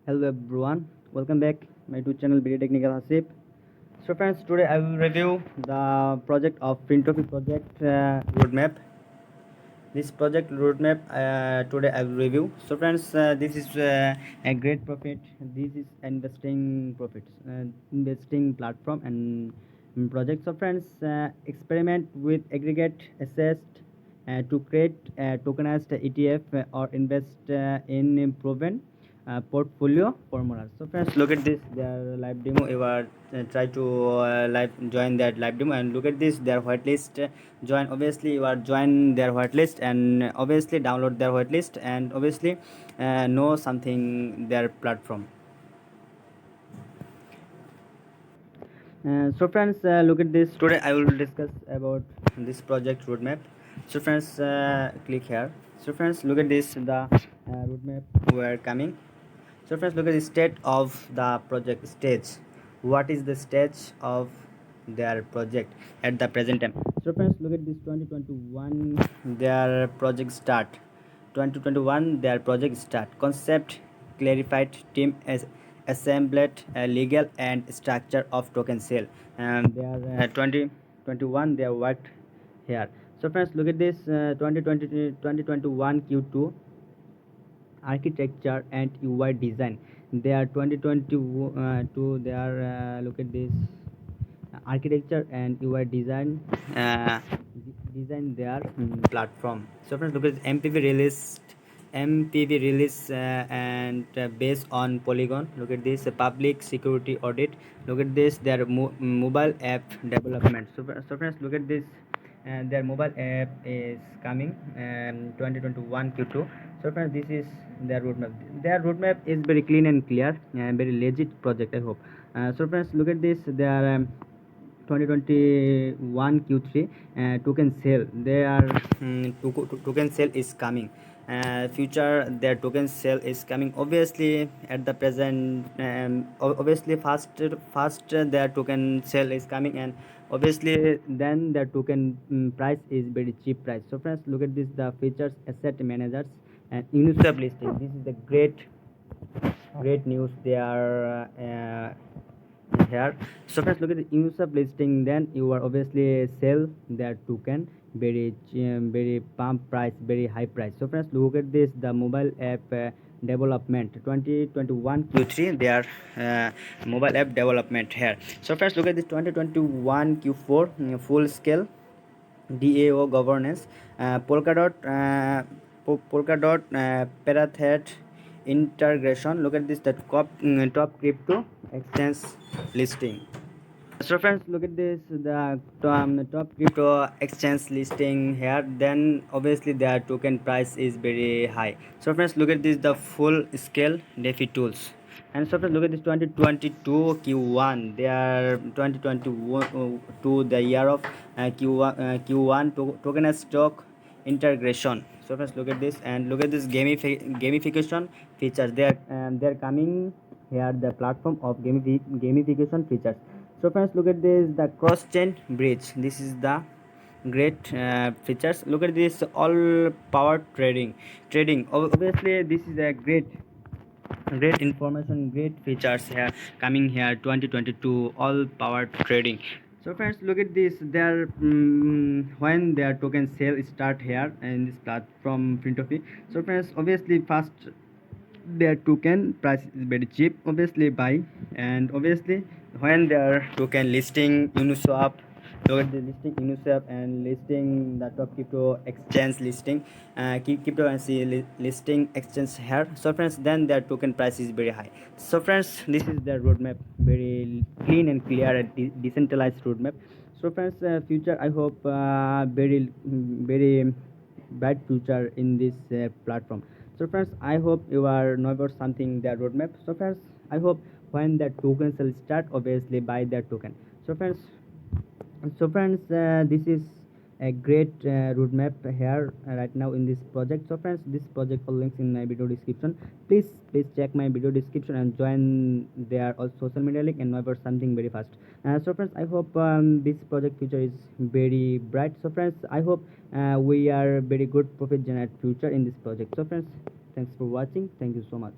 Hello everyone, welcome back my YouTube channel BD Technical Hasib. So friends, today I will review the project of Printopy project roadmap. This project roadmap today I will review. So friends, this is a great profit. This is investing platform and project. So friends, experiment with aggregate assessed to create a tokenized ETF or invest in proven portfolio formulas. So friends, look at this their live demo. You are try to live join that live demo, and look at this their whitelist. Join, obviously you are join their whitelist, and obviously download their whitelist, and obviously know something their platform. So friends, look at this. Today I will discuss about this project roadmap. So friends, click here. So friends, look at this the roadmap we are coming. So friends, look at the state of the project stage. What is the stage of their project at the present time? So friends, look at this 2021 their project start. 2021 their project start. Concept clarified, team as assembled, legal and structure of token sale. And they are 2021 they are worked here. So friends, look at this 2021 Q2 architecture and UI design. They are 2022 they are look at this architecture and UI design design their platform. So friends, look at MPV release and based on Polygon. Look at this public security audit. Look at this their mobile app development. So friends, look at this and their mobile app is coming 2021 Q2. So friends, this is their roadmap. Their roadmap is very clean and clear and very legit project, I hope. So friends, look at this their 2021 Q3 token sale. Their token sale is coming. Future their token sale is coming. Obviously at the present, obviously faster their token sale is coming, and obviously then their token price is very cheap price. So friends, look at this the features asset managers and Uniswap listing. This is the great news they are here. So first look at the Uniswap listing, then you are obviously sell their token very pump price, very high price. So first look at this the mobile app development 2021 Q3 their mobile app development here. So first look at this 2021 Q4 full scale DAO governance, Polkadot, Polkadot, Parathread integration. Look at this, the top crypto exchange listing. So friends, look at this the top crypto exchange listing here. Then obviously their token price is very high. So friends, look at this the full scale DeFi tools. And so friends, look at this 2022 Q1. They are 2021 to the year of Q1 token as stock integration. So friends, look at this, and look at this gamification features. They're coming here the platform of gamification features. So friends, look at this the cross chain bridge. This is the great features. Look at this all power trading. Obviously this is a great information, great features here coming here 2022 all power trading. So friends, look at this their when their token sale start here in this platform Printofy. So friends, obviously fast their token price is very cheap, obviously buy. And obviously when their token listing Uniswap, look at the listing Uniswap and listing the top crypto exchange listing cryptocurrency listing exchange here. So friends, then their token price is very high. So friends, this is their roadmap, very clean and clear and decentralized roadmap. So friends, future I hope very bright future in this platform. So friends, I hope you are know about something their roadmap. So friends, I hope when the tokens will start, obviously buy their token. So friends, this is a great roadmap here right now in this project. So friends, this project all links in my video description. Please check my video description and join their all social media link and know about something very fast. So friends, I hope this project future is very bright. So friends, I hope we are very good profit generate future in this project. So friends, thanks for watching. Thank you so much.